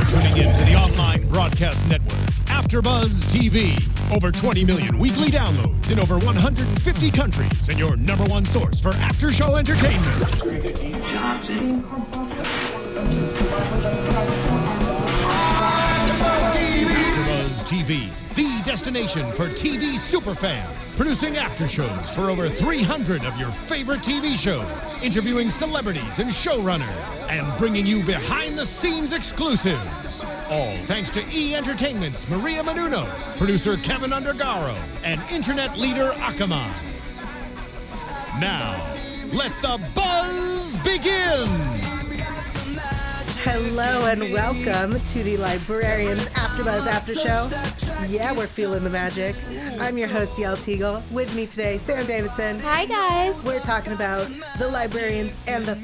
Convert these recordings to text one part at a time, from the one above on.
tuning in to the online broadcast network, AFTERBUZZ TV. Over 20 million weekly downloads in over 150 countries, and your number one source for after-show entertainment. AFTERBUZZ TV, the destination for TV superfans, producing aftershows for over 300 of your favorite TV shows, interviewing celebrities and showrunners, and bringing you behind-the-scenes exclusives. All thanks to E! Entertainment's Maria Menounos, producer Kevin Undergaro, and internet leader Akamai. Now, let the buzz begin! Hello and welcome to the Librarians AfterBuzz After Show. Yeah, we're feeling the magic. I'm your host, Yael Tygiel. With me today, Sam Davidson. Hi, guys. We're talking about the Librarians and the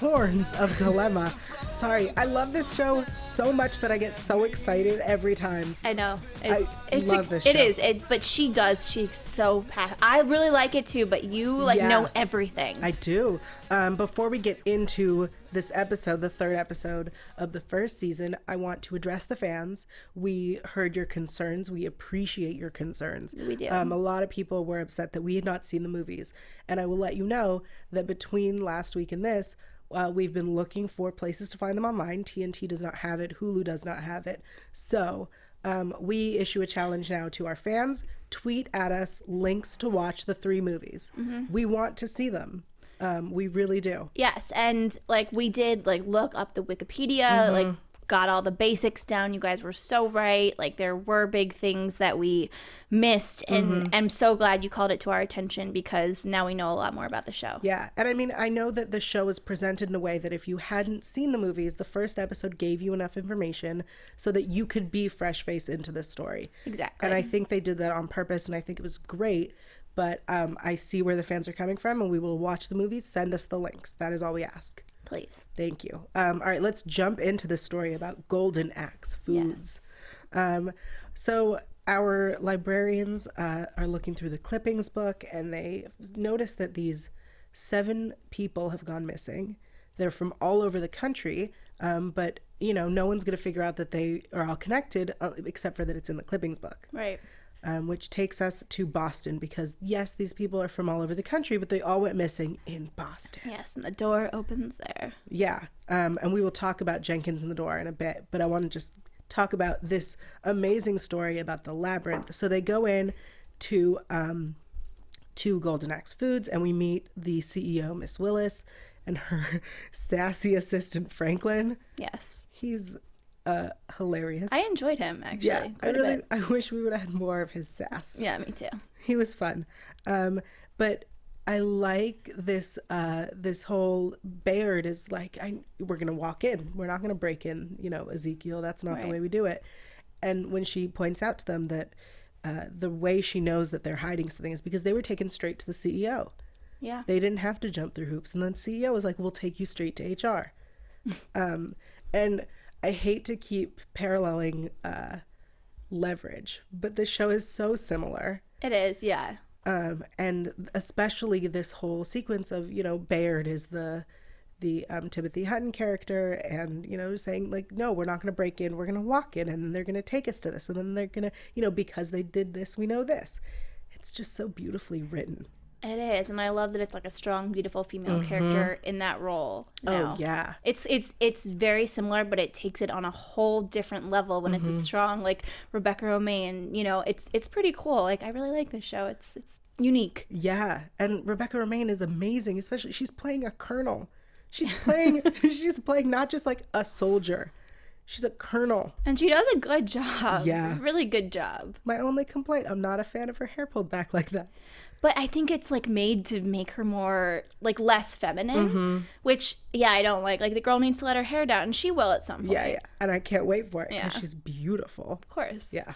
Horns of Dilemma. Sorry, I love this show so much that I get so excited every time. I know. I love this show. It is. But she's so passionate. I really like it too, but you know everything. I do. Before we get into this episode, the third episode of the first season, I want to address the fans. We heard your concerns. We appreciate your concerns. We do. A lot of people were upset that we had not seen the movies. And I will let you know that between last week and this, we've been looking for places to find them online. TNT does not have it. Hulu does not have it. So we issue a challenge now to our fans. Tweet at us links to watch the 3 movies. Mm-hmm. We want to see them. We really do. Yes, and we did look up the Wikipedia, got all the basics down. You guys were so right. There were big things that we missed, and I'm so glad you called it to our attention because now we know a lot more about the show. Yeah, and I mean, I know that the show is presented in a way that if you hadn't seen the movies, the first episode gave you enough information so that you could be fresh-faced into this story. Exactly. And I think they did that on purpose, and I think it was great. But I see where the fans are coming from, and we will watch the movies. Send us the links. That is all we ask. Please. Thank you. All right, let's jump into the story about Golden Axe Foods. Yes. So our librarians are looking through the clippings book, and they notice that these 7 people have gone missing. They're from all over the country, but, no one's going to figure out that they are all connected, except for that it's in the clippings book. Right. Which takes us to Boston because, yes, these people are from all over the country, but they all went missing in Boston. Yes, and the door opens there. Yeah, and we will talk about Jenkins and the door in a bit, but I want to just talk about this amazing story about the labyrinth. So they go in to Golden Axe Foods, and we meet the CEO, Miss Willis, and her sassy assistant, Franklin. Yes. He's hilarious. I enjoyed him, actually. Yeah, I wish we would have had more of his sass. Yeah, me too. He was fun. But I like this whole Bayard is we're going to walk in. We're not going to break in, Ezekiel. That's not the way we do it. And when she points out to them that the way she knows that they're hiding something is because they were taken straight to the CEO. Yeah. They didn't have to jump through hoops. And then CEO was like, we'll take you straight to HR. And I hate to keep paralleling Leverage, but the show is so similar. It is, yeah. And especially this whole sequence of, Bayard is the Timothy Hutton character and, saying no, we're not going to break in, we're going to walk in, and then they're going to take us to this, and then they're going to, because they did this, we know this. It's just so beautifully written. It is, and I love that it's a strong, beautiful female character in that role. Now. Oh yeah, it's very similar, but it takes it on a whole different level when it's a strong Rebecca Romijn. It's pretty cool. I really like this show. It's unique. Yeah, and Rebecca Romijn is amazing. Especially she's playing a colonel. She's playing not just a soldier. She's a colonel. And she does a good job. Yeah, really good job. My only complaint: I'm not a fan of her hair pulled back like that. But I think it's made to make her more less feminine, which I don't like. The girl needs to let her hair down, and she will at some point. Yeah, and I can't wait for it because she's beautiful. Of course. Yeah.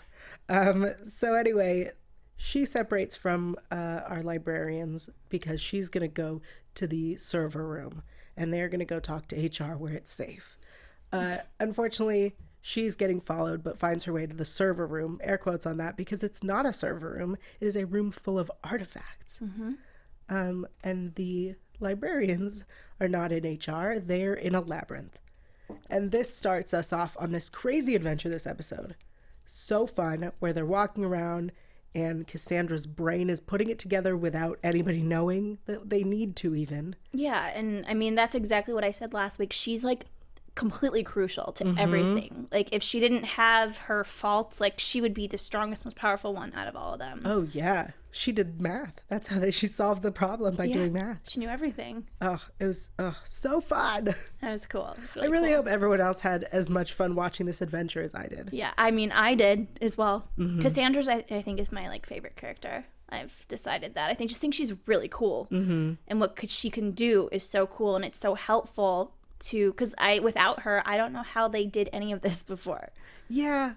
So anyway, she separates from our librarians because she's gonna go to the server room, and they're gonna go talk to HR where it's safe. Unfortunately, she's getting followed, but finds her way to the server room, air quotes on that, because it's not a server room. It is a room full of artifacts. And the librarians are not in HR. They're in a labyrinth. And this starts us off on this crazy adventure this episode. So fun, where they're walking around and Cassandra's brain is putting it together without anybody knowing that they need to even. Yeah, and I mean, that's exactly what I said last week. She's like completely crucial to everything. Like, if she didn't have her faults, like, she would be the strongest, most powerful one out of all of them. Oh, yeah. She did math. That's how she solved the problem, by doing math. She knew everything. Oh, it was so fun. That was cool. I really hope everyone else had as much fun watching this adventure as I did. Yeah, I mean, I did as well. Cassandra's, I think, is my like favorite character. I've decided that. I think she's really cool. And what she can do is so cool, and it's so helpful to, because without her, I don't know how they did any of this before. Yeah,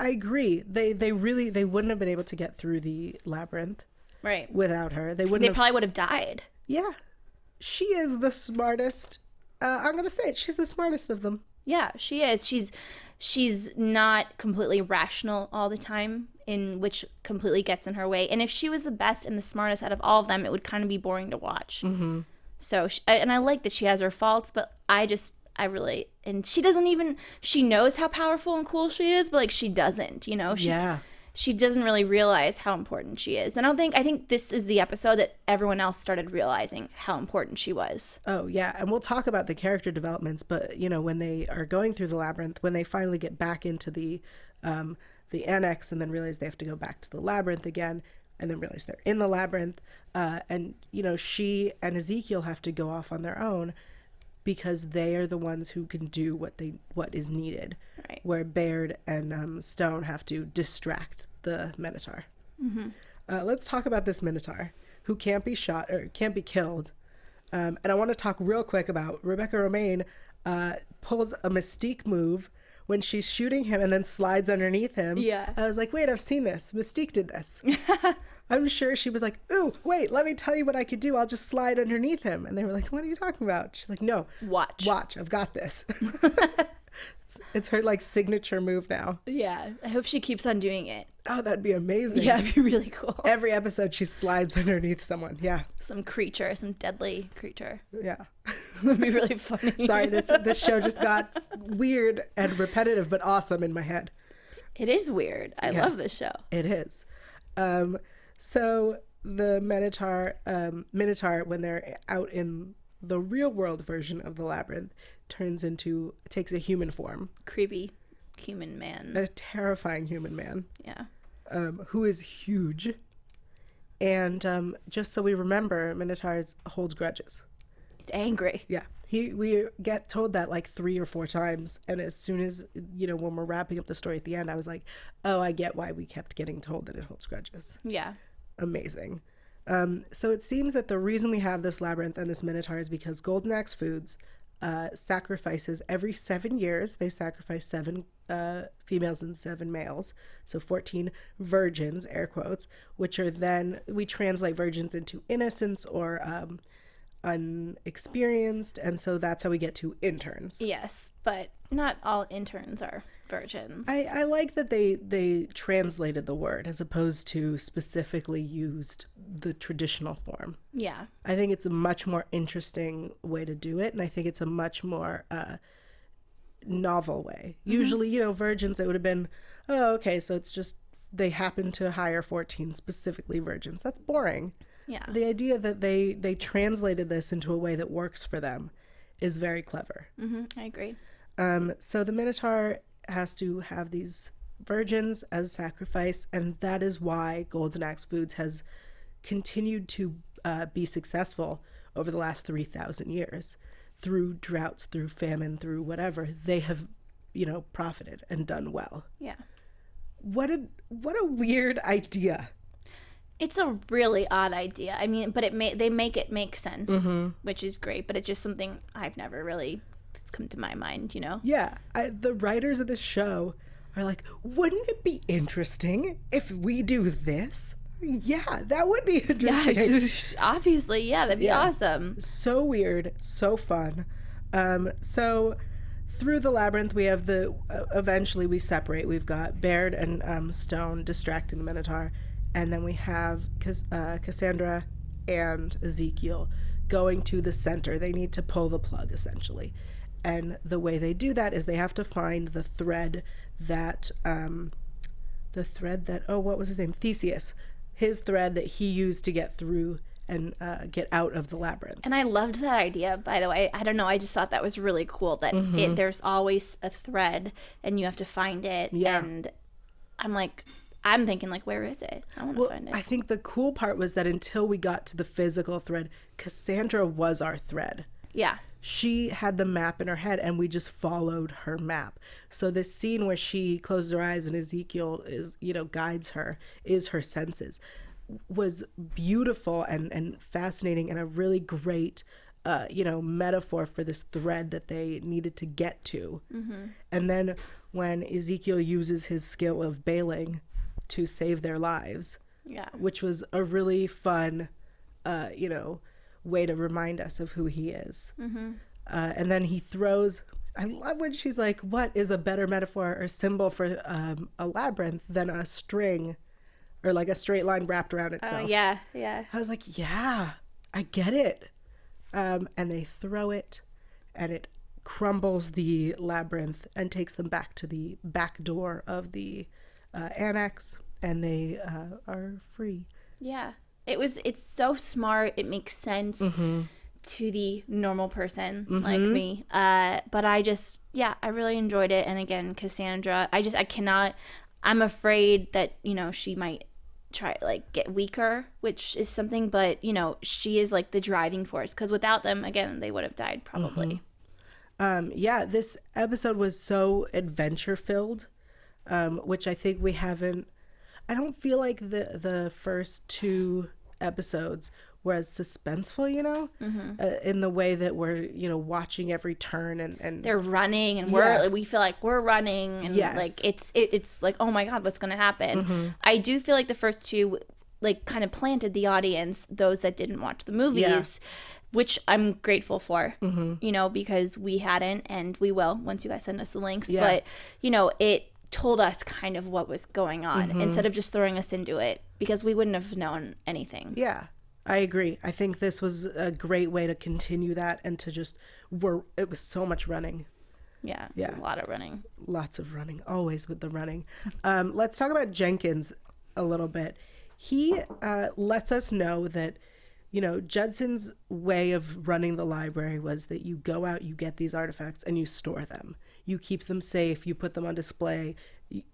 I agree. They wouldn't have been able to get through the labyrinth, right? Without her, they probably would have died. Yeah, she is the smartest. I'm gonna say it. She's the smartest of them. Yeah, she is. She's not completely rational all the time, which completely gets in her way. And if she was the best and the smartest out of all of them, it would kind of be boring to watch. So, and I like that she has her faults, but and she doesn't even, she knows how powerful and cool she is, but like she doesn't, you know? She doesn't really realize how important she is. And I think this is the episode that everyone else started realizing how important she was. Oh, yeah. And we'll talk about the character developments, but, you know, when they are going through the labyrinth, when they finally get back into the annex and then realize they have to go back to the labyrinth again, and then realize they're in the labyrinth, and, you know, she and Ezekiel have to go off on their own because they are the ones who can do what is needed. Right. Where Baird and Stone have to distract the minotaur. Let's talk about this minotaur who can't be shot or can't be killed. And I want to talk real quick about Rebecca Romaine pulls a Mystique move when she's shooting him and then slides underneath him. Yeah. I was like, wait, I've seen this. Mystique did this. I'm sure she was like, ooh, wait, let me tell you what I could do. I'll just slide underneath him. And they were like, what are you talking about? She's like, no. Watch. I've got this. It's her like signature move now. Yeah. I hope she keeps on doing it. Oh, that'd be amazing. Yeah, that'd be really cool. Every episode she slides underneath someone. Yeah. Some deadly creature. Yeah. That'd be really funny. Sorry, this show just got weird and repetitive, but awesome in my head. It is weird. I love this show. It is. So the Minotaur, when they're out in the real world version of the labyrinth, takes a human form. Creepy human man. A terrifying human man. Yeah. Who is huge. And just so we remember, Minotaurs holds grudges. He's angry. Yeah. We get told that like 3 or 4 times. And as soon as, you know, when we're wrapping up the story at the end, I was like, oh, I get why we kept getting told that it holds grudges. Yeah. Amazing. So it seems that the reason we have this labyrinth and this Minotaur is because Golden Axe Foods sacrifices every 7 years. They sacrifice 7 females and 7 males. So 14 virgins, air quotes, which are then, we translate virgins into innocents or unexperienced. And so that's how we get to interns. Yes, but not all interns are virgins. I like that they translated the word as opposed to specifically used the traditional form. Yeah. I think it's a much more interesting way to do it, and I think it's a much more novel way. Usually, you know, virgins, it would have been, oh, okay, so it's just they happen to hire 14 specifically virgins. That's boring. Yeah. The idea that they translated this into a way that works for them is very clever. I agree. So the Minotaur has to have these virgins as sacrifice, and that is why Golden Axe Foods has continued to be successful over the last 3,000 years. Through droughts, through famine, through whatever, they have, you know, profited and done well. Yeah. What a weird idea. It's a really odd idea. I mean, but they make it make sense, which is great, but it's just something I've never really come to my mind, you know? Yeah. The writers of this show are like, wouldn't it be interesting if we do this? Yeah, that would be interesting. Yeah, obviously, yeah, that'd be awesome. So weird, so fun. So through the labyrinth, we have eventually we separate. We've got Baird and Stone distracting the Minotaur, and then we have Cassandra and Ezekiel going to the center. They need to pull the plug, essentially. And the way they do that is they have to find the thread that, what was his name? Theseus. His thread that he used to get through and get out of the labyrinth. And I loved that idea, by the way. I don't know. I just thought that was really cool that there's always a thread and you have to find it. Yeah. And I'm thinking, like, where is it? I want to find it. I think the cool part was that until we got to the physical thread, Cassandra was our thread. Yeah. She had the map in her head and we just followed her map. So this scene where she closes her eyes and Ezekiel guides her, is her senses, was beautiful and fascinating and a really great metaphor for this thread that they needed to get to. And then when Ezekiel uses his skill of bailing to save their lives, which was a really fun way to remind us of who he is. And then he throws, I love when she's like, what is a better metaphor or symbol for a labyrinth than a string or like a straight line wrapped around itself? Yeah. I was like, yeah, I get it. And they throw it and it crumbles the labyrinth and takes them back to the back door of the annex, and they are free. Yeah. It's so smart. It makes sense to the normal person like me. But I really enjoyed it. And again, Cassandra, I'm afraid that, she might try like get weaker, which is something, but she is like the driving force, because without them, again, they would have died probably. This episode was so adventure filled, which I think I don't feel like the first two episodes were as suspenseful, in the way that we're, watching every turn and they're running and we feel like we're running and like it's like, oh my God, what's going to happen? I do feel like the first two like kind of planted the audience, those that didn't watch the movies, which I'm grateful for, because we hadn't, and we will once you guys send us the links. But, it told us kind of what was going on instead of just throwing us into it, because we wouldn't have known anything. Yeah, I agree. I think this was a great way to continue that and to just, it was so much running. Yeah, it's a lot of running. Lots of running, always with the running. Let's talk about Jenkins a little bit. He lets us know that, Judson's way of running the library was that you go out, you get these artifacts, and you store them. You keep them safe, you put them on display.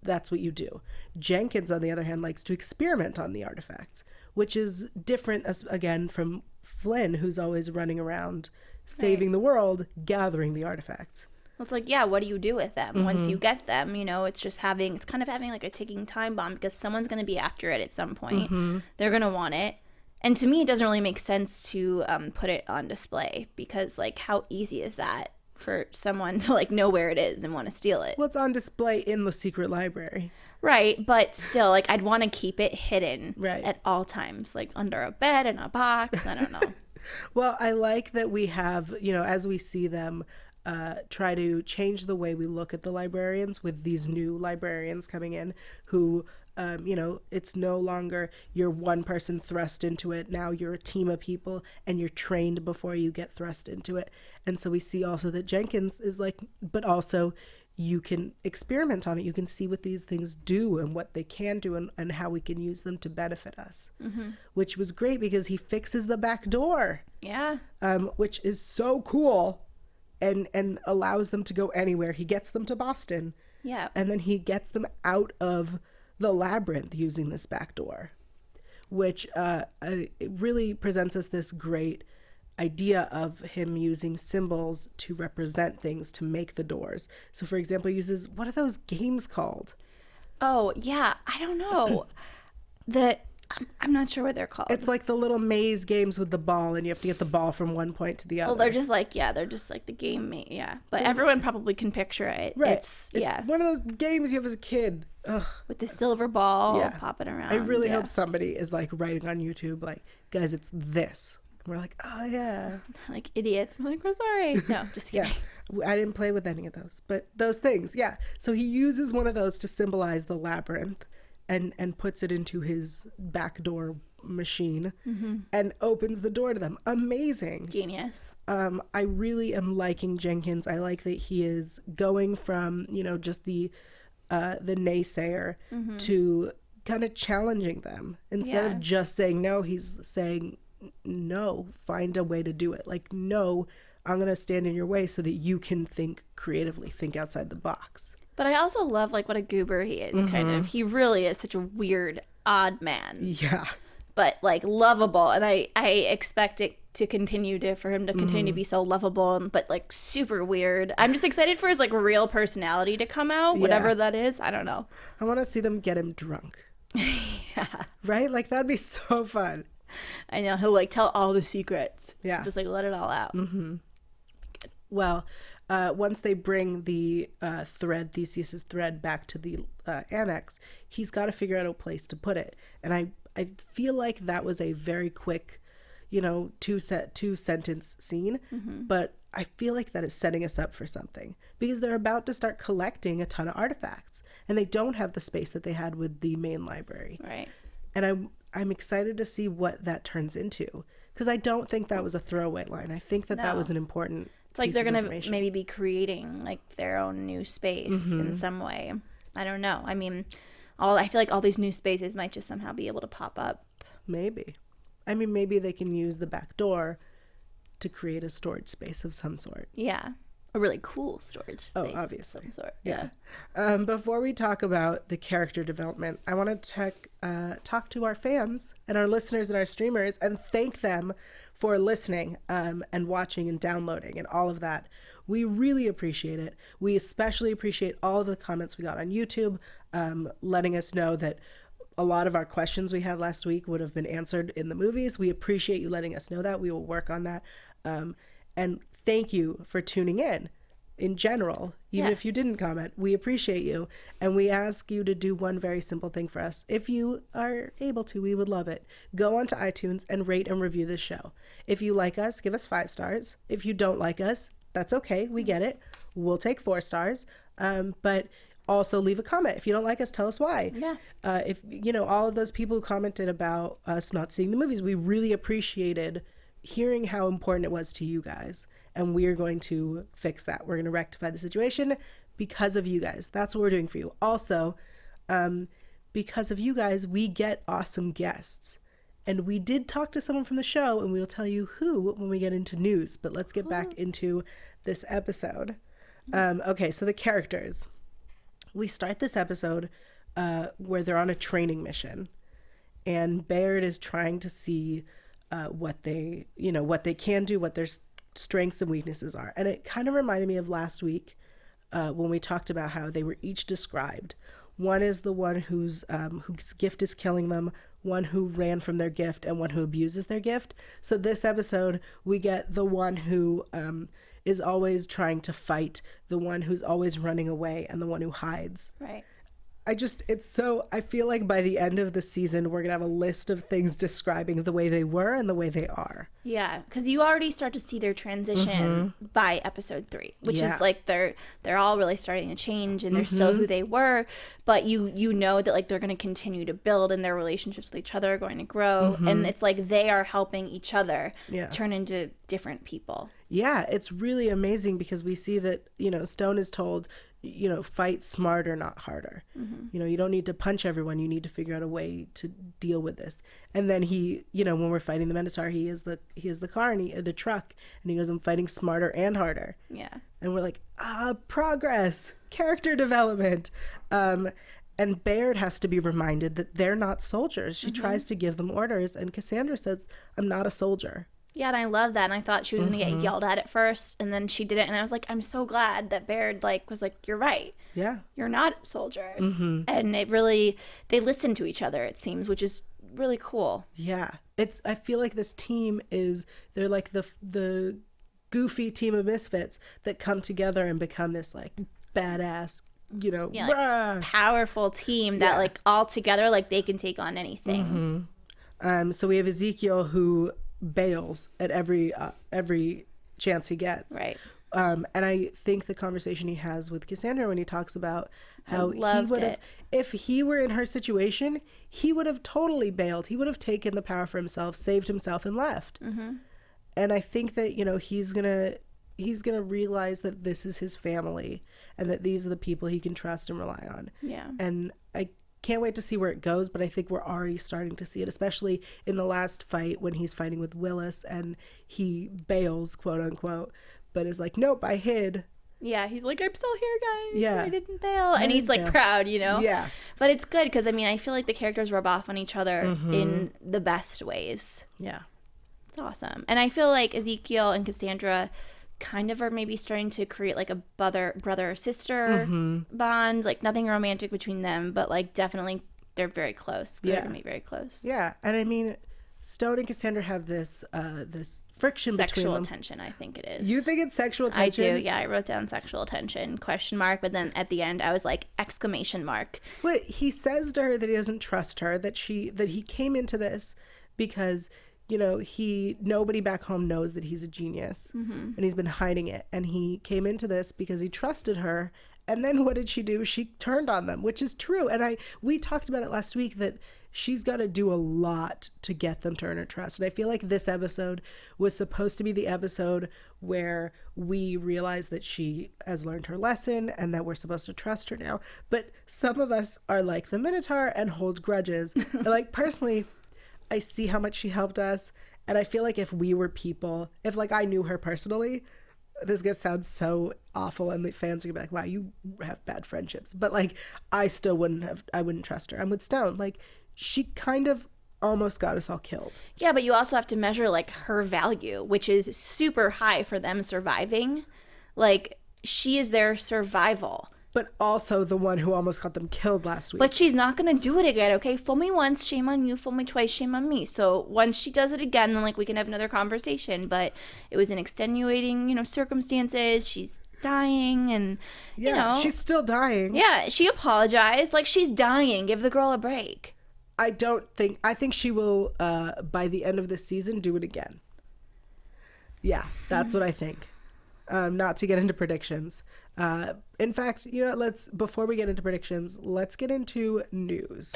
That's what you do. Jenkins, on the other hand, likes to experiment on the artifacts, which is different, again, from Flynn, who's always running around, saving the world, gathering the artifacts. Well, it's like, what do you do with them once you get them? It's kind of having like a ticking time bomb, because someone's going to be after it at some point. They're going to want it. And to me, it doesn't really make sense to put it on display, because like, how easy is that for someone to like know where it is and want to steal it? Well, it's on display in the secret library. Right, but still, like, I'd want to keep it hidden at all times, like under a bed, in a box, I don't know. Well, I like that we have, as we see them try to change the way we look at the librarians with these new librarians coming in who, it's no longer you're one person thrust into it. Now you're a team of people and you're trained before you get thrust into it. And so we see also that Jenkins is like, but also you can experiment on it. You can see what these things do and what they can do and how we can use them to benefit us, which was great because he fixes the back door. Yeah. Which is so cool and allows them to go anywhere. He gets them to Boston. Yeah. And then he gets them out of the labyrinth using this back door, which it really presents us this great idea of him using symbols to represent things to make the doors. So for example, he uses, what are those games called? Oh yeah, I don't know. I'm not sure what they're called. It's like the little maze games with the ball, and you have to get the ball from one point to the other. Well, they're just like the game, but everyone probably can picture it. Right. It's one of those games you have as a kid. Ugh. With the silver ball popping around. I really hope somebody is like writing on YouTube, like, guys, it's this. We're like, oh yeah. Like idiots. We're like, we're sorry. No, just kidding. I didn't play with any of those, but those things, So he uses one of those to symbolize the labyrinth and puts it into his backdoor machine and opens the door to them. Amazing. Genius. I really am liking Jenkins. I like that he is going from, just the naysayer to kind of challenging them. Instead of just saying no, he's saying no, find a way to do it. Like, no, I'm going to stand in your way so that you can think creatively, think outside the box. But I also love, like, what a goober he is, kind of. He really is such a weird, odd man. Yeah. But, like, lovable. And I expect it to continue for him to continue to be so lovable, but, like, super weird. I'm just excited for his, like, real personality to come out, whatever that is. I don't know. I want to see them get him drunk. Yeah. Right? Like, that'd be so fun. I know. He'll, like, tell all the secrets. Yeah. Just, like, let it all out. Well, once they bring the Theseus's thread back to the annex, he's got to figure out a place to put it. And I feel like that was a very quick, two sentence scene, but I feel like that is setting us up for something, because they're about to start collecting a ton of artifacts, and they don't have the space that they had with the main library. Right. And I'm excited to see what that turns into, because I don't think that was a throwaway line. I think that was an important. It's like they're going to maybe be creating, like, their own new space in some way. I don't know. I mean, I feel like all these new spaces might just somehow be able to pop up. Maybe. I mean, maybe they can use the back door to create a storage space of some sort. Yeah. A really cool storage space. Oh, obviously. Of some sort. Yeah. Before we talk about the character development, I want to talk to our fans and our listeners and our streamers and thank them for listening and watching and downloading and all of that. We really appreciate it. We especially appreciate all of the comments we got on YouTube, letting us know that a lot of our questions we had last week would have been answered in the movies. We appreciate you letting us know that. We will work on that. And thank you for tuning in general. Even if you didn't comment, we appreciate you. And we ask you to do one very simple thing for us. If you are able to, we would love it. Go onto iTunes and rate and review this show. If you like us, give us 5 stars. If you don't like us, that's okay. We get it. We'll take 4 stars. But also leave a comment. If you don't like us, tell us why. Yeah. If, all of those people who commented about us not seeing the movies, we really appreciated hearing how important it was to you guys. And we are going to fix that. We're going to rectify the situation because of you guys. That's what we're doing for you. Also, because of you guys, we get awesome guests. And we did talk to someone from the show, and we'll tell you who when we get into news. But let's get back into this episode. Okay, so the characters. We start this episode where they're on a training mission. And Bayard is trying to see what they can do, what their strengths and weaknesses are. And it kind of reminded me of last week when we talked about how they were each described. One is the one whose gift is killing them, one who ran from their gift, and one who abuses their gift. So this episode, we get the one who is always trying to fight, the one who's always running away, and the one who hides. Right. I feel like by the end of the season, we're going to have a list of things describing the way they were and the way they are. Yeah, because you already start to see their transition by episode 3, which is like they're all really starting to change, and they're still who they were, but you know that, like, they're going to continue to build, and their relationships with each other are going to grow, and it's like they are helping each other turn into different people. Yeah, it's really amazing because we see that, Stone is told, fight smarter, not harder. You don't need to punch everyone. You need to figure out a way to deal with this. And then he, when we're fighting the Minotaur, he is the car and the truck, and he goes, I'm fighting smarter and harder. Yeah. And we're like, progress, character development. And Bayard has to be reminded that they're not soldiers. She tries to give them orders, and Cassandra says, I'm not a soldier. Yeah, and I love that. And I thought she was going to get yelled at first, and then she didn't. And I was like, I'm so glad that Bayard was like, you're right. Yeah. You're not soldiers. And they listen to each other, it seems, which is really cool. Yeah. I feel like this team they're like the goofy team of misfits that come together and become this, like, badass, powerful team that, like, all together, like, they can take on anything. So we have Ezekiel, who bails at every chance he gets. Right. And I think the conversation he has with Cassandra when he talks about how he would have, if he were in her situation, he would have totally bailed. He would have taken the power for himself, saved himself, and left. And I think that, you know, he's gonna realize that this is his family and that these are the people he can trust and rely on. Yeah. And I can't wait to see where it goes, but I think we're already starting to see it, especially in the last fight when he's fighting with Willis and he bails, quote unquote, but is like, nope, I hid. Yeah, he's like, I'm still here, guys. Yeah. I didn't bail. And he's like proud, you know? Yeah. But it's good because, I mean, I feel like the characters rub off on each other in the best ways. Yeah. It's awesome. And I feel like Ezekiel and Cassandra kind of are maybe starting to create like a brother sister bond, like nothing romantic between them, but like definitely they're very close. They're gonna be very close. Yeah. And I mean, Stone and Cassandra have this friction between them. Sexual tension, I think it is. You think it's sexual tension? I do. Yeah, I wrote down sexual tension ? But then at the end I was like ! But he says to her that he doesn't trust her, that he came into this because, you know, nobody back home knows that he's a genius and he's been hiding it. And he came into this because he trusted her. And then what did she do? She turned on them, which is true. And we talked about it last week that she's got to do a lot to get them to earn her trust. And I feel like this episode was supposed to be the episode where we realize that she has learned her lesson and that we're supposed to trust her now. But some of us are like the Minotaur and hold grudges. And like personally, I see how much she helped us. And I feel like if we were people, if like I knew her personally, this gonna sound so awful and the fans are gonna be like, wow, you have bad friendships. But like, I wouldn't trust her. I'm with Stone. Like, she kind of almost got us all killed. Yeah, but you also have to measure like her value, which is super high for them surviving. Like, she is their survival. But also the one who almost got them killed last week. But she's not going to do it again, okay? Fool me once, shame on you. Fool me twice, shame on me. So once she does it again, then, like, we can have another conversation. But it was an extenuating, you know, circumstances. She's dying and, you know. She's still dying. Yeah, she apologized. Like, she's dying. Give the girl a break. I think she will, by the end of this season, do it again. Yeah, that's what I think. Not to get into predictions. In fact, you know, before we get into predictions, let's get into news.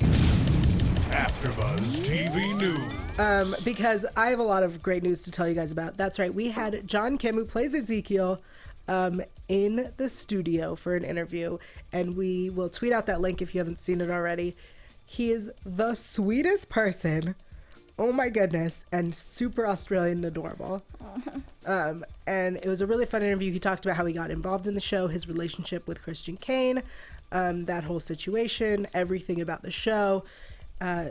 AFTERBUZZ TV News. Because I have a lot of great news to tell you guys about. That's right. We had John Kim, who plays Ezekiel, in the studio for an interview, and we will tweet out that link if you haven't seen it already. He is the sweetest person. Oh my goodness. And super Australian and adorable. And it was a really fun interview. He talked about how he got involved in the show, his relationship with Christian Kane, that whole situation, everything about the show.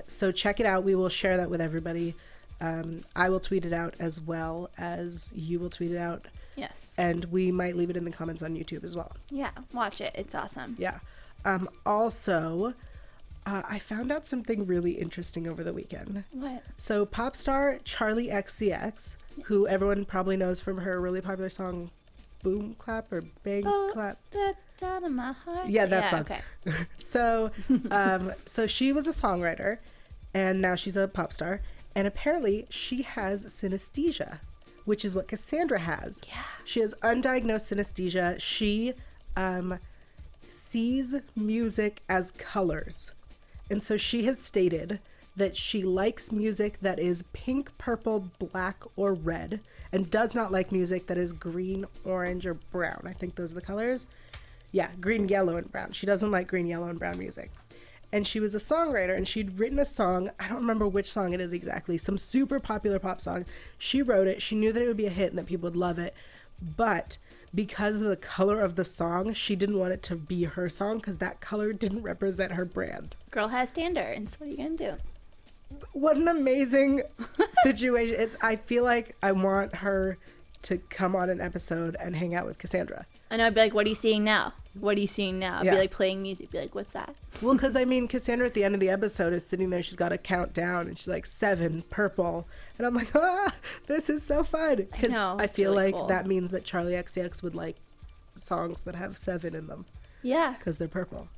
So check it out. We will share that with everybody. I will tweet it out as well as you will tweet it out. Yes. And we might leave it in the comments on YouTube as well. Yeah, watch it. It's awesome. Yeah. Also, I found out something really interesting over the weekend. What? So pop star Charli XCX, who everyone probably knows from her really popular song Boom Clap or Bang Clap. Out of my heart. Yeah, that song. Okay. So she was a songwriter and now she's a pop star. And apparently she has synesthesia, which is what Cassandra has. Yeah. She has undiagnosed synesthesia. She sees music as colors. And so she has stated that she likes music that is pink, purple, black, or red, and does not like music that is green, orange, or brown. I think those are the colors. Yeah, green, yellow, and brown. She doesn't like green, yellow, and brown music. And she was a songwriter, and she'd written a song. I don't remember which song it is exactly. Some super popular pop song. She wrote it. She knew that it would be a hit and that people would love it. But because of the color of the song, she didn't want it to be her song because that color didn't represent her brand. Girl has standards. What are you going to do? What an amazing situation. I feel like I want her to come on an episode and hang out with Cassandra. And I'd be like, what are you seeing now? What are you seeing now? I'd be like playing music. Be like, what's that? Well, because I mean, Cassandra at the end of the episode is sitting there. She's got a countdown and she's like 7, purple. And I'm like, this is so fun. Because I feel really like cool. That means that Charli XCX would like songs that have 7 in them. Yeah. Because they're purple.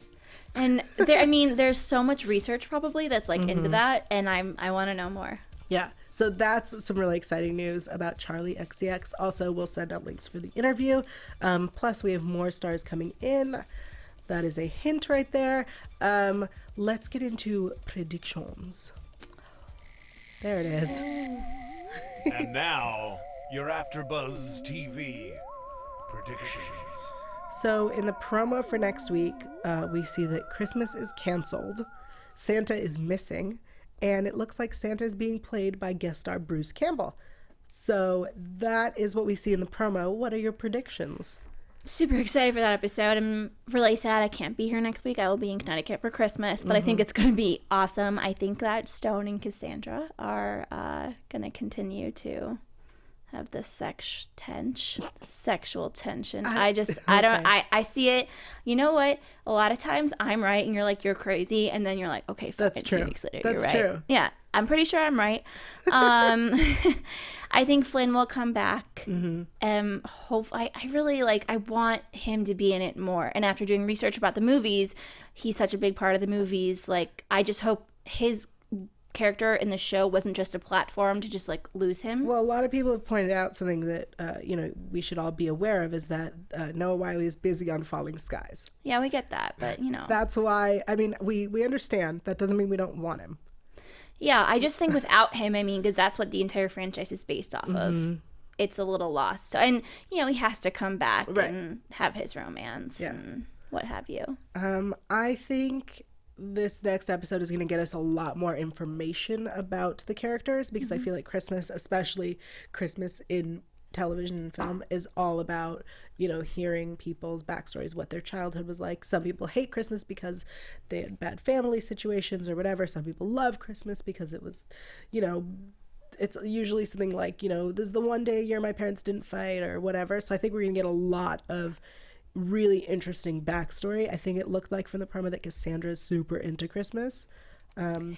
And there's so much research probably that's like into that. And I want to know more. Yeah. So that's some really exciting news about Charlie XCX. Also, we'll send out links for the interview. Plus, we have more stars coming in. That is a hint right there. Let's get into predictions. There it is. And now, your AFTERBUZZ TV predictions. So in the promo for next week, we see that Christmas is canceled, Santa is missing, and it looks like Santa is being played by guest star Bruce Campbell. So that is what we see in the promo. What are your predictions? Super excited for that episode. I'm really sad I can't be here next week. I will be in Connecticut for Christmas, but I think it's going to be awesome. I think that Stone and Cassandra are going to continue to have the sexual tension. I see it. You know what? A lot of times I'm right and you're like, you're crazy. And then you're like, okay, that's true. 2 weeks later, That's you're right. true. Yeah, I'm pretty sure I'm right. I think Flynn will come back. Hopefully, I really I want him to be in it more. And after doing research about the movies, he's such a big part of the movies. I just hope his character in the show wasn't just a platform to just lose him. Well, a lot of people have pointed out something that we should all be aware of is that Noah Wyle is busy on Falling Skies. Yeah, we get that, but That's why, we understand. That doesn't mean we don't want him. Yeah, I just think without him, because that's what the entire franchise is based off of, it's a little lost. So, and, he has to come back and have his romance and what have you. I think this next episode is going to get us a lot more information about the characters because I feel like Christmas, especially Christmas in television and film, is all about hearing people's backstories, what their childhood was like. Some people hate Christmas because they had bad family situations or whatever. Some people love Christmas because it was it's usually something like there's the one day a year my parents didn't fight or whatever. So I think we're gonna get a lot of really interesting backstory. I think it looked like from the promo that Cassandra is super into Christmas. I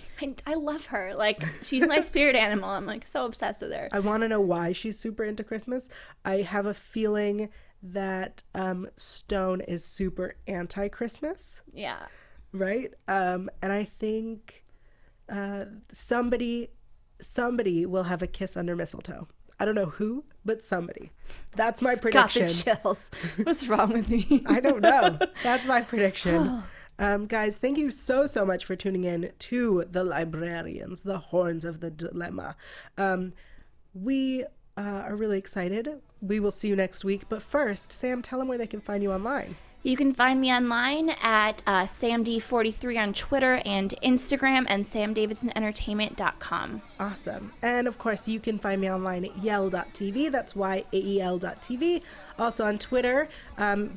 love her. She's my spirit animal. I'm so obsessed with her. I want to know why she's super into Christmas. I have a feeling that Stone is super anti-Christmas. Yeah. Right? And I think somebody will have a kiss under mistletoe. I don't know who, but somebody. That's my prediction. Got the chills. What's wrong with me? I don't know. That's my prediction. Guys, thank you so much for tuning in to the Librarians, the Horns of the Dilemma. We are really excited. We will see you next week. But first, Sam, tell them where they can find you online. You can find me online at SamD43 on Twitter and Instagram and SamDavidsonEntertainment.com. Awesome. And of course, you can find me online at yael.tv. That's YAEL.tv. Also on Twitter.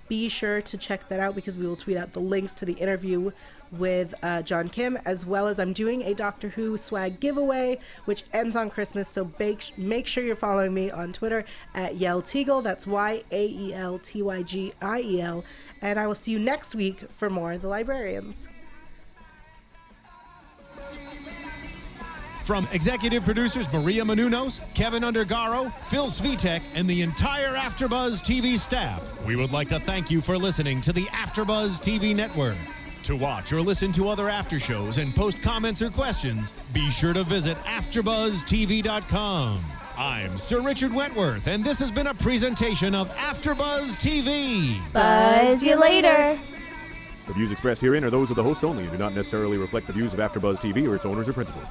Be sure to check that out because we will tweet out the links to the interview with John Kim, as well as I'm doing a Doctor Who swag giveaway, which ends on Christmas. So make sure you're following me on Twitter at Yael Tygiel. That's YAELTYGIEL. And I will see you next week for more of The Librarians. From executive producers Maria Menounos, Kevin Undergaro, Phil Svitek, and the entire AfterBuzz TV staff, we would like to thank you for listening to the AfterBuzz TV network. To watch or listen to other after shows and post comments or questions, be sure to visit AfterBuzzTV.com. I'm Sir Richard Wentworth, and this has been a presentation of AfterBuzz TV. Buzz you later. The views expressed herein are those of the hosts only and do not necessarily reflect the views of AfterBuzz TV or its owners or principals.